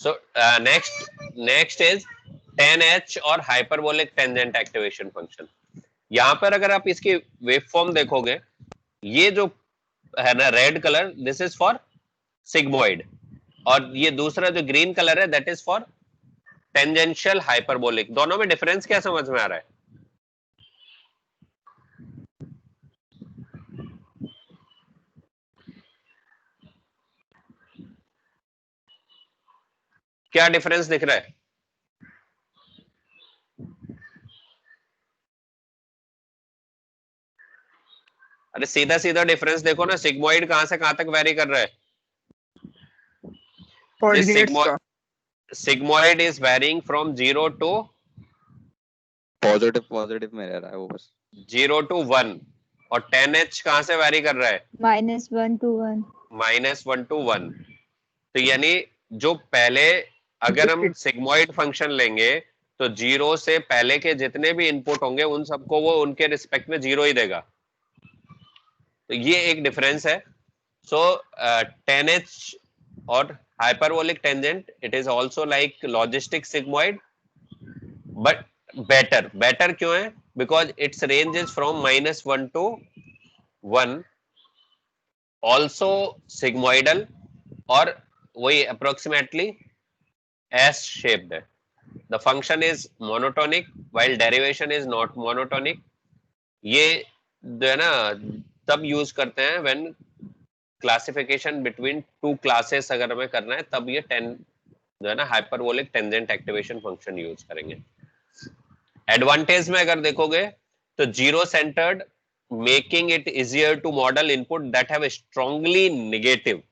So next is 10H और hyperbolic tangent activation function. यहां पर अगर आप इसकी वेव फॉर्म देखोगे, ये जो है ना red colour, this is for sigmoid, और ये दूसरा जो ग्रीन कलर है that is for tangential hyperbolic. दोनों में डिफरेंस क्या समझ में आ रहा है? क्या डिफरेंस दिख रहा है? अरे सीधा सीधा डिफरेंस देखो ना, सिग्मोइड कहां से कहां तक वेरी कर रहा है? कोऑर्डिनेट्स का sigmoid is varying from 0 to positive में रह रहा है वो बस। 0 टू 1। और 10H कहां से वेरी कर रहा है? -1 to 1। -1 टू 1। तो यानी जो पहले, अगर हम सिग्मोइड फंक्शन लेंगे तो 0 से पहले के जितने भी इनपुट होंगे उन सबको वो उनके रिस्पेक्ट में 0 ही देगा। तो ये एक डिफरेंस है। सो 10H और hyperbolic tangent, it is also like logistic sigmoid, but better क्यों है? Because its range is from -1 to 1, also sigmoidal, और वही approximately S shaped है। The function is monotonic while derivation is not monotonic। ये जो है ना तब यूज करते हैं when classification between two classes अगर हमें करना है, तब ये 10 जो है ना hyperbolic tangent activation function use करेंगे। एडवांटेज में अगर देखोगे तो zero centered, making it easier to model input that have strongly negative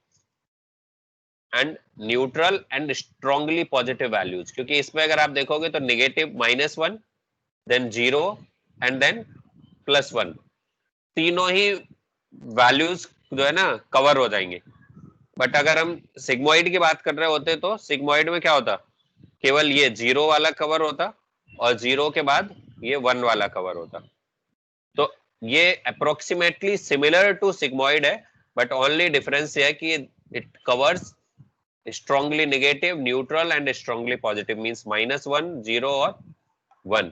and neutral and strongly positive values. क्योंकि इसमें अगर आप देखोगे तो नेगेटिव -1, देन 0 एंड देन +1, तीनों ही वैल्यूज जो है ना कवर हो जाएंगे। बट अगर हम सिग्मोइड की बात कर रहे होते तो सिग्मोइड में क्या होता? केवल ये 0 वाला कवर होता और 0 के बाद ये 1 वाला कवर होता। तो ये अप्रोक्सीमेटली सिमिलर टू सिग्मोइड है, बट ओनली डिफरेंस ये है कि it covers strongly negative, neutral and strongly positive, means -1, 0 और 1।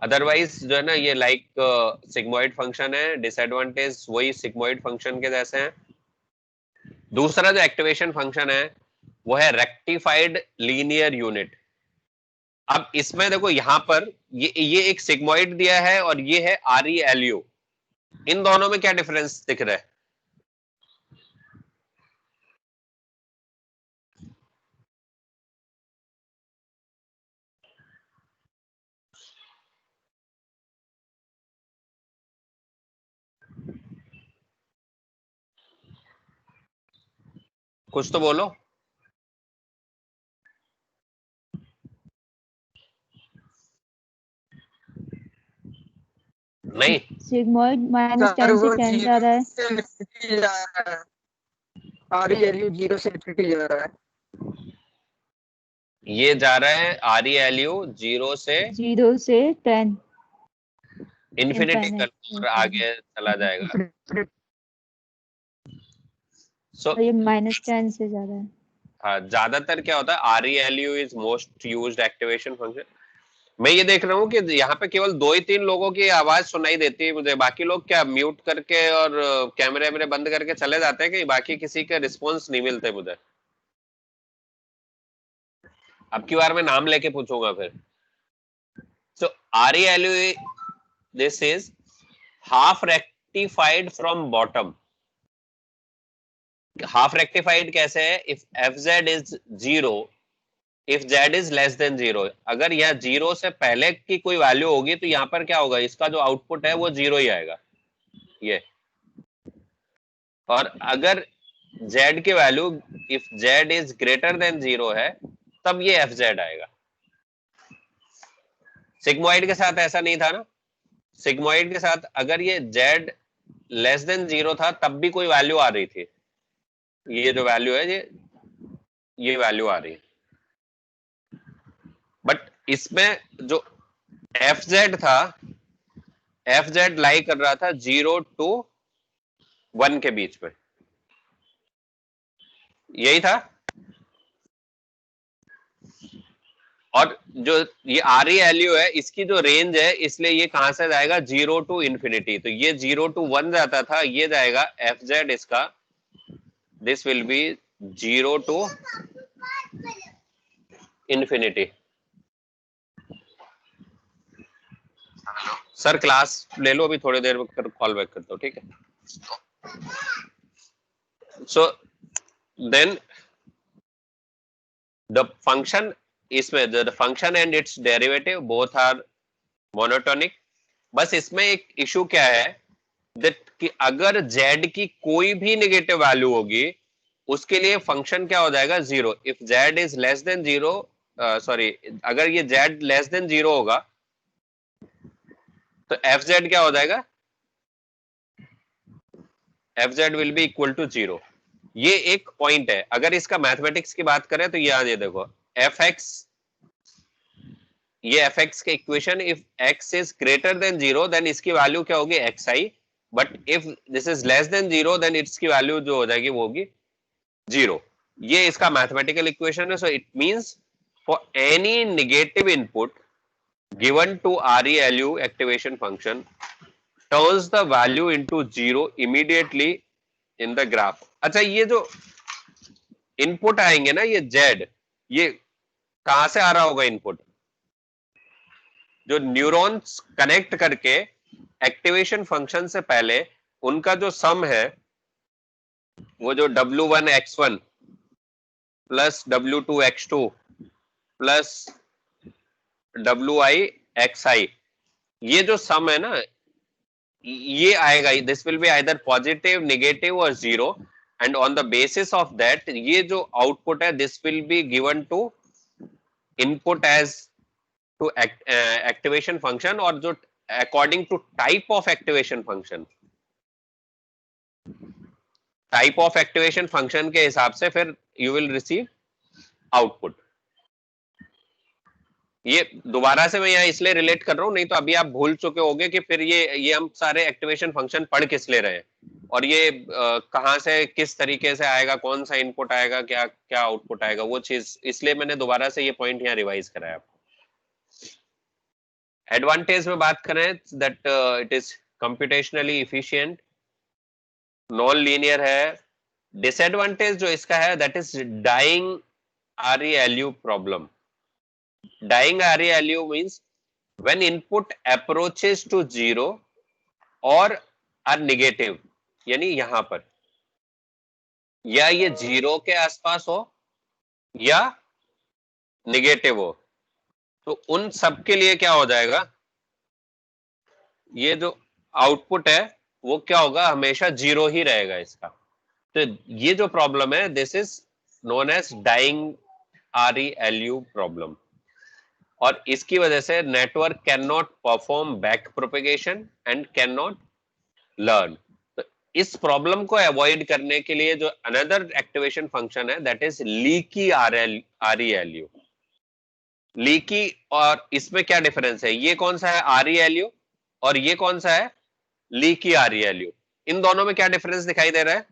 अदरवाइज जो है ना ये लाइक सिग्मोइड फंक्शन है। डिसएडवांटेज वही सिग्मोइड फंक्शन के जैसे हैं। दूसरा जो एक्टिवेशन फंक्शन है वो है रेक्टिफाइड लीनियर यूनिट। अब इसमें देखो यहां पर ये एक सिग्मोइड दिया है और ये है ReLU। इन दोनों में क्या डिफरेंस दिख रहा है? कुछ तो बोलो। नहीं, सिग्मॉइड -10 से 10 जा रहा है। ReLU 0 से इन्फिनिटी जा रहा है। ये जा रहा है ReLU 0 से 10 इन्फिनिटी कर आगे चला जाएगा। सो ये -10 से जा रहा है। हाँ, ज्यादातर क्या होता है ReLU is most used activation function. मैं ये देख रहा हूँ कि यहाँ पे केवल 2 ही 3 लोगों की आवाज सुनाई देती है मुझे। बाकी लोग क्या म्यूट करके और कैमरे वैमरे बंद करके चले जाते हैं कि बाकी किसी के रिस्पॉन्स नहीं मिलते मुझे। अब की बार मैं नाम लेके पूछूंगा फिर। सो ReLU this is half rectified from bottom. Half rectified कैसे है? If fz is 0, if z is less than 0, अगर यह 0 से पहले की कोई वैल्यू होगी तो यहाँ पर क्या होगा, इसका जो आउटपुट है वो 0 ही आएगा ये। और अगर z की value if z is greater than 0 है तब ये fz आएगा। सिग्मोइड के साथ ऐसा नहीं था ना। सिग्मोइड के साथ अगर ये z लेस देन 0 था तब भी कोई वैल्यू आ रही थी। ये जो वैल्यू है ये वैल्यू आ रही है। बट इसमें जो fz था, fz लाई कर रहा था 0 to 1 के बीच में, यही था। और जो ये आर ई एल यू है इसकी जो रेंज है, इसलिए ये कहां से जाएगा 0 टू इंफिनिटी, तो ये 0 टू 1 जाता था, ये जाएगा एफ जेड इसका, this will be 0 to infinity. Sir class ले लो, अभी थोड़ी देर में कॉल बैक करता हूँ, ठीक है। सो देन द फंक्शन, इसमें the function and it's derivative both are monotonic. बस इसमें एक इशू क्या है दैट कि अगर z की कोई भी नेगेटिव वैल्यू होगी उसके लिए फंक्शन क्या हो जाएगा 0। If z is less than 0, sorry, अगर ये z लेस देन 0 होगा तो fz क्या हो जाएगा, fz will be equal to 0। ये एक पॉइंट है। अगर इसका मैथमेटिक्स की बात करें तो ये देखो fx, ये fx के equation, if x is greater than 0 then इसकी वैल्यू क्या होगी xi, but if this is less than 0 then इसकी वैल्यू जो हो जाएगी वो होगी 0। ये इसका मैथमेटिकल इक्वेशन है। So it means for any negative input given to ReLU activation function turns the value into 0 immediately in the graph। अच्छा, ये जो इनपुट आएंगे ना, ये z, ये कहां से आ रहा होगा इनपुट, जो न्यूरॉन्स कनेक्ट करके एक्टिवेशन फंक्शन से पहले उनका जो सम है, वो जो W1x1 plus W2x2 plus WIXI, ये जो सम है ना, ये आएगा, this will be either positive, negative और 0, and on the basis of that ये जो आउटपुट है this will be given to input as to activation function, और जो according to type of activation function, type of activation function के हिसाब से फिर यू विल रिसीव आउटपुट। ये दोबारा से मैं यहाँ इसलिए रिलेट कर रहा हूँ, नहीं तो अभी आप भूल चुके होंगे कि फिर ये हम सारे एक्टिवेशन फंक्शन पढ़ किस ले रहे हैं, और ये कहाँ से किस तरीके से आएगा, कौन सा इनपुट आएगा, क्या क्या आउटपुट आएगा, वो चीज, इसलिए मैंने दोबारा से ये पॉइंट यहाँ रिवाइज कराया आपको। एडवांटेज में बात करें that it is computationally efficient, non linear है। डिसएडवांटेज जो इसका है that is dying ReLU problem. Dying ReLU means when input approaches to 0 or are negative, यानी यहां पर या ये 0 के आसपास हो या नेगेटिव हो, तो उन सब के लिए क्या हो जाएगा, ये जो आउटपुट है वो क्या होगा, हमेशा 0 ही रहेगा इसका। तो ये जो प्रॉब्लम है this is known as dying ReLU problem, और इसकी वजह से network can not perform back propagation and can not learn. तो इस प्रॉब्लम को अवॉइड करने के लिए जो अनदर एक्टिवेशन फंक्शन है that is leaky ReLU। Leaky, और इसमें क्या डिफरेंस है, ये कौन सा है ReLU और ये कौन सा है लीकी ReLU, इन दोनों में क्या डिफरेंस दिखाई दे रहा है?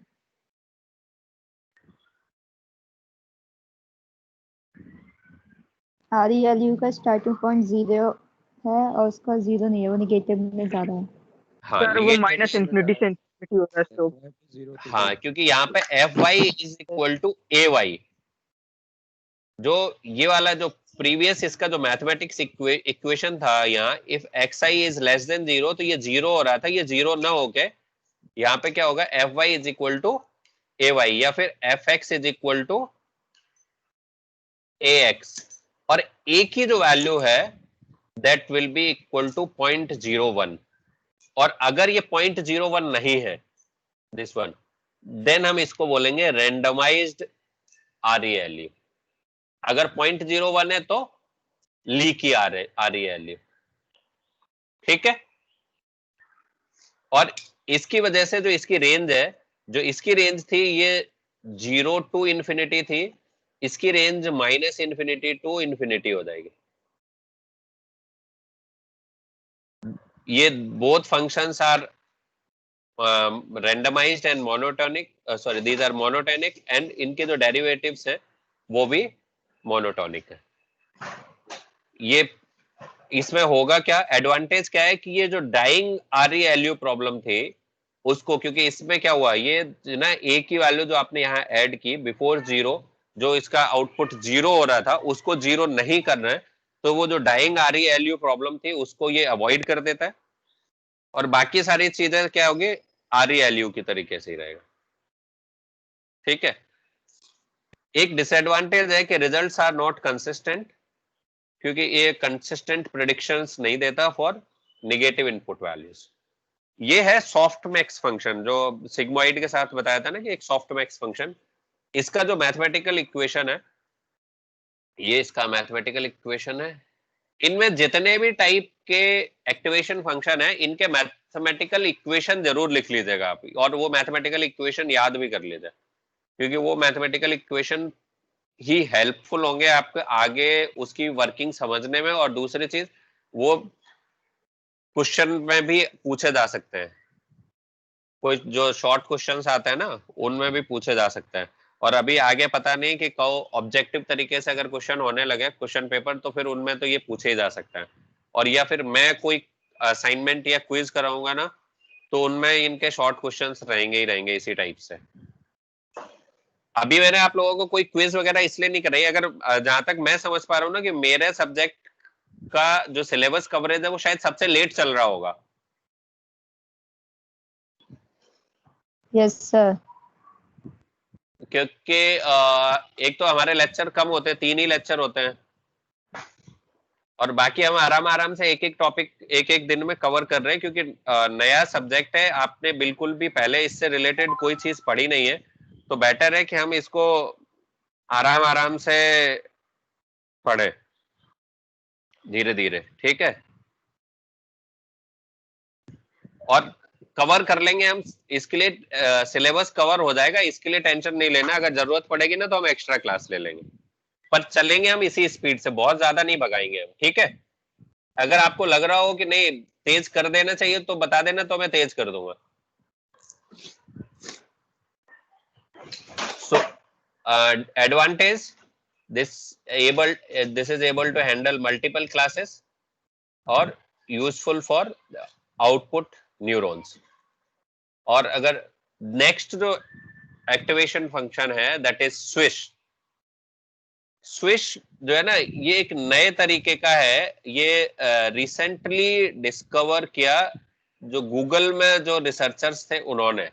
ReLU का स्टार्टिंग पॉइंट 0 है और उसका 0 नहीं है, वो नेगेटिव में ज्यादा है। हाँ, सर वो माइनस इंफिनिटी से इंफिनिटी होता है तो। हाँ, क्योंकि यहाँ पे Fy is equal to AY, जो ये वाला जो प्रीवियस इसका जो मैथमेटिक्स इक्वेशन था, यहाँ if xi is less than 0 तो ये 0 हो रहा था, ये 0 ना होके यहाँ पे क्या होगा, Fy is equal to AY या फिर Fx is equal to AX, और A की जो वैल्यू है that will be equal to 0.01, और अगर ये 0.01 नहीं है दिस वन, देन हम इसको बोलेंगे रेंडमाइज्ड ReLU। अगर 0.01 है तो लीकी ReLU, ठीक है। और इसकी वजह से जो इसकी रेंज है, जो इसकी रेंज थी ये 0 टू इंफिनिटी थी, इसकी रेंज -इंफिनिटी टू इंफिनिटी हो जाएगी। ये both functions are randomized and monotonic, sorry these are monotonic, and इनके जो डेरिवेटिव्स हैं वो भी मोनोटोनिक है। ये इसमें होगा क्या, एडवांटेज क्या है कि ये जो डाइंग ReLU प्रॉब्लम थी उसको, क्योंकि इसमें क्या हुआ, ये ना ए की वैल्यू जो आपने यहाँ ऐड की बिफोर जीरो, जो इसका आउटपुट जीरो हो रहा था उसको जीरो नहीं कर रहे हैं, तो वो जो डाइंग ReLU प्रॉब्लम थी उसको ये अवॉइड कर देता है, और बाकी सारी चीजें क्या होगी, ReLU की तरीके से ही रहेगा। ठीक है। एक डिसएडवांटेज है कि रिजल्ट्स आर नॉट कंसिस्टेंट, क्योंकि ये कंसिस्टेंट प्रेडिक्शंस नहीं देता फॉर नेगेटिव इनपुट वैल्यूज। ये है सॉफ्ट मैक्स फंक्शन जो सिग्मोइड के साथ बताया था ना कि एक सॉफ्ट मैक्स फंक्शन, इसका जो मैथमेटिकल इक्वेशन है, ये इसका मैथमेटिकल इक्वेशन है। इनमें जितने भी टाइप के एक्टिवेशन फंक्शन है इनके मैथमेटिकल इक्वेशन जरूर लिख लीजिएगा आप, और वो मैथमेटिकल इक्वेशन याद भी कर लीजिए, क्योंकि वो मैथमेटिकल इक्वेशन ही हेल्पफुल होंगे आपके आगे उसकी वर्किंग समझने में। और दूसरी चीज, वो क्वेश्चन में भी पूछे जा सकते हैं, कोई जो शॉर्ट क्वेश्चंस आते हैं ना उनमें भी पूछे जा सकते हैं। और अभी आगे पता नहीं कि ऑब्जेक्टिव तरीके से अगर क्वेश्चन होने लगे क्वेश्चन पेपर, तो फिर उनमें तो ये पूछे ही जा सकता है। और या फिर मैं कोई असाइनमेंट या क्विज कराऊंगा ना, तो उनमें इनके शॉर्ट क्वेश्चंस रहेंगे ही रहेंगे इसी टाइप से। अभी मैंने आप लोगों को कोई क्विज वगैरह इसलिए नहीं कराई, अगर जहां तक मैं समझ पा रहा हूँ ना कि मेरे सब्जेक्ट का जो सिलेबस कवरेज है वो शायद सबसे लेट चल रहा होगा। Yes sir. क्योंकि एक तो हमारे लेक्चर कम होते हैं, 3 ही लेक्चर होते हैं, और बाकी हम आराम आराम से एक एक टॉपिक एक एक दिन में कवर कर रहे हैं, क्योंकि नया सब्जेक्ट है, आपने बिल्कुल भी पहले इससे रिलेटेड कोई चीज पढ़ी नहीं है, तो बेटर है कि हम इसको आराम आराम से पढ़े धीरे धीरे। ठीक है, और कवर कर लेंगे हम, इसके लिए सिलेबस कवर हो जाएगा, इसके लिए टेंशन नहीं लेना। अगर जरूरत पड़ेगी ना तो हम एक्स्ट्रा क्लास ले लेंगे, पर चलेंगे हम इसी स्पीड से, बहुत ज्यादा नहीं भगाएंगे हम। ठीक है, अगर आपको लग रहा हो कि नहीं तेज कर देना चाहिए तो बता देना, तो मैं तेज कर दूंगा। So advantage, this this is able to handle multiple classes और यूजफुल फॉर आउटपुट न्यूरॉन्स। और अगर नेक्स्ट जो एक्टिवेशन फंक्शन है दैट इज स्विश। स्विश जो है ना ये एक नए तरीके का है, ये रिसेंटली डिस्कवर किया जो गूगल में जो रिसर्चर्स थे उन्होंने,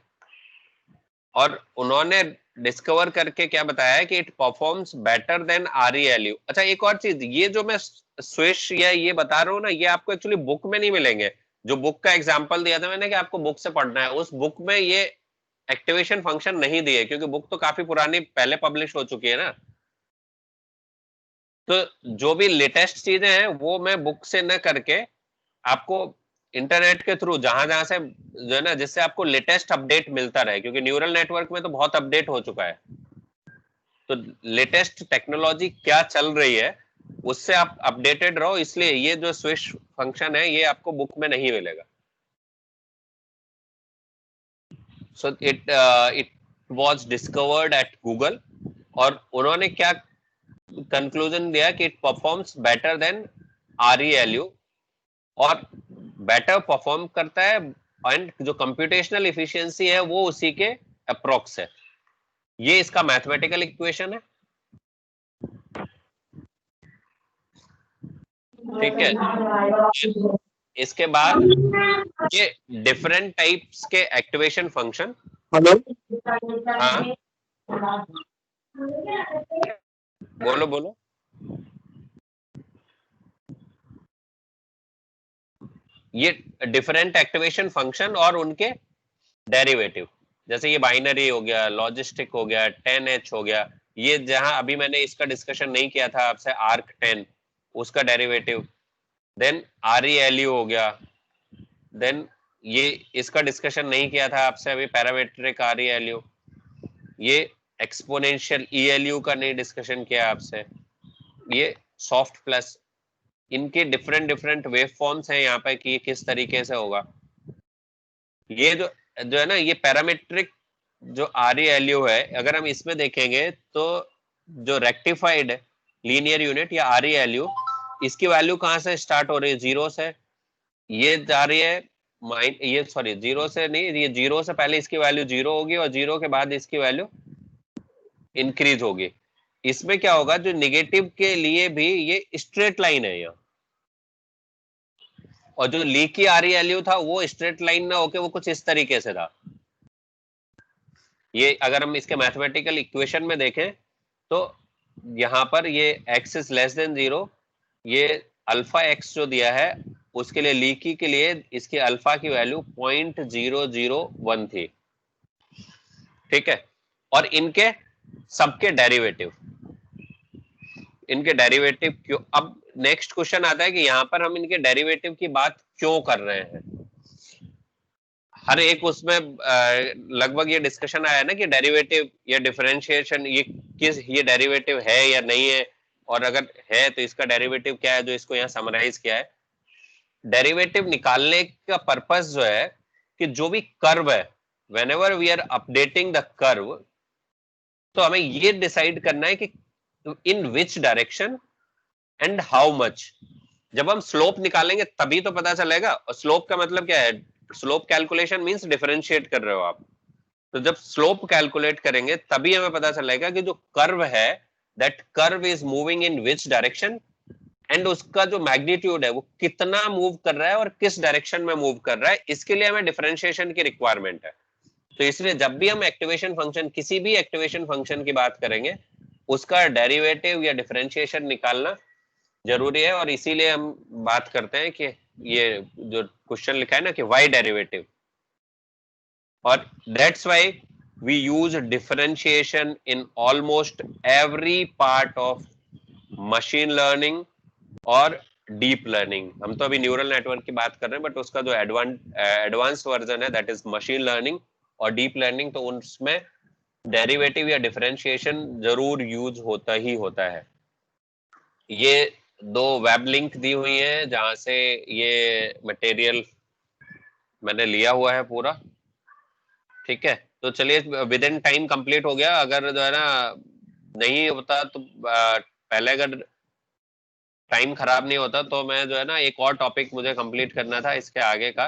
और उन्होंने डिस्कवर करके क्या बताया कि it performs better than ReLU। अच्छा एक और चीज, ये जो मैं स्विश या ये बता रहा हूँ ना, ये आपको एक्चुअली बुक में नहीं मिलेंगे। जो बुक का एग्जांपल दिया था मैंने कि आपको बुक से पढ़ना है, उस बुक में ये एक्टिवेशन फंक्शन नहीं दिए, क्योंकि बुक तो काफी पुरानी पहले पब्लिश हो चुकी है ना। तो जो भी लेटेस्ट चीजें हैं वो मैं बुक से न करके आपको इंटरनेट के थ्रू जहां जहां से जो है ना, जिससे आपको लेटेस्ट अपडेट मिलता रहे, क्योंकि न्यूरल नेटवर्क में तो बहुत अपडेट हो चुका है, तो लेटेस्ट टेक्नोलॉजी क्या चल रही है उससे आप अपडेटेड रहो। इसलिए ये जो स्विच फंक्शन है ये आपको बुक में नहीं मिलेगा। So it was discovered at Google, और उन्होंने क्या कंक्लूजन दिया कि it performs better than ReLU, और बेटर परफॉर्म करता है, एंड जो कंप्यूटेशनल इफिशियंसी है वो उसी के अप्रोक्स है। ये इसका मैथमेटिकल इक्वेशन है। ठीक है, इसके बाद ये डिफरेंट टाइप्स के एक्टिवेशन फंक्शन। हेलो, हाँ बोलो बोलो। ये डिफरेंट एक्टिवेशन फंक्शन और उनके डेरिवेटिव, जैसे ये बाइनरी हो गया, लॉजिस्टिक हो गया, 10H हो गया, ये जहां अभी मैंने इसका डिस्कशन नहीं किया था आपसे, आर्क 10 उसका डेरिवेटिव, देन ReLU हो गया, देन ये इसका डिस्कशन नहीं किया था आपसे अभी, पैरामेट्रिक ReLU, ये एक्सपोनेंशियल ELU का नहीं डिस्कशन किया आपसे, ये सॉफ्ट प्लस, इनके डिफरेंट डिफरेंट वेव फॉर्म्स हैं यहाँ पे कि ये किस तरीके से होगा। ये जो जो है ना ये पैरामेट्रिक जो ReLU है, अगर हम इसमें देखेंगे तो जो रेक्टिफाइड लीनियर यूनिट या ReLU इसकी वैल्यू कहाँ से स्टार्ट हो रही है, जीरो से, ये जा रही है ये सॉरी जीरो से नहीं, ये जीरो से पहले इसकी वैल्यू जीरो होगी और जीरो के बाद इसकी वैल्यू इंक्रीज होगी। इसमें क्या होगा, जो निगेटिव के लिए भी ये स्ट्रेट लाइन है यहाँ, और जो लीकी आ रही वैल्यू था वो स्ट्रेट लाइन ना होके वो कुछ इस तरीके से था। ये अगर हम इसके मैथमेटिकल इक्वेशन में देखें तो यहाँ पर ये x इज लेस देन 0, ये अल्फा x जो दिया है उसके लिए लीकी के लिए इसकी अल्फा की वैल्यू 0.001 थी, ठीक है। और इनके सबके डेरिवेटिव, इनके डेरिवेटिव क्यों, अब नेक्स्ट क्वेश्चन आता है कि यहाँ पर हम इनके डेरिवेटिव की बात क्यों कर रहे हैं। हर एक उसमें लगभग ये डिस्कशन आया ना कि डेरिवेटिव या डिफरेंशिएशन ये डेरिवेटिव है या नहीं है, और अगर है तो इसका डेरिवेटिव क्या है, जो इसको यहाँ समराइज किया है। डेरिवेटिव निकालने का पर्पस जो है कि जो भी कर्व है, whenever we are updating the curve, तो हमें ये डिसाइड करना है कि in which direction and how much. जब हम स्लोप निकालेंगे तभी तो पता चलेगा, और स्लोप का मतलब क्या है, स्लोप कैलकुलेशन मींस डिफरेंशिएट कर रहे हो आप, तो जब स्लोप कैलकुलेट करेंगे तभी हमें पता चलेगा कि जो कर्व है that curve is moving in which direction, and उसका जो मैग्नीट्यूड है वो कितना मूव कर रहा है और किस डायरेक्शन में मूव कर रहा है। इसके लिए हमें डिफरेंशिएशन की रिक्वायरमेंट है। तो इसलिए जब भी हम एक्टिवेशन फंक्शन, किसी भी एक्टिवेशन फंक्शन की बात करेंगे, उसका डेरिवेटिव या डिफरेंशिएशन निकालना जरूरी है। और इसीलिए हम बात करते हैं कि ये जो क्वेश्चन लिखा है ना कि वाई डेरिवेटिव, और that's why we use differentiation in almost every part of machine learning और डीप लर्निंग। हम तो अभी न्यूरल नेटवर्क की बात कर रहे हैं, बट उसका जो एडवांस वर्जन है दैट इज मशीन लर्निंग और डीप लर्निंग, तो उसमें डेरिवेटिव या डिफरेंशिएशन जरूर यूज होता ही होता है। ये दो वेब लिंक दी हुई है जहां से ये मटेरियल मैंने लिया हुआ है पूरा, ठीक है। तो चलिए विद इन टाइम कंप्लीट हो गया। अगर जो है ना नहीं होता तो पहले अगर टाइम खराब नहीं होता तो मैं जो है ना एक और टॉपिक मुझे कंप्लीट करना था इसके आगे का,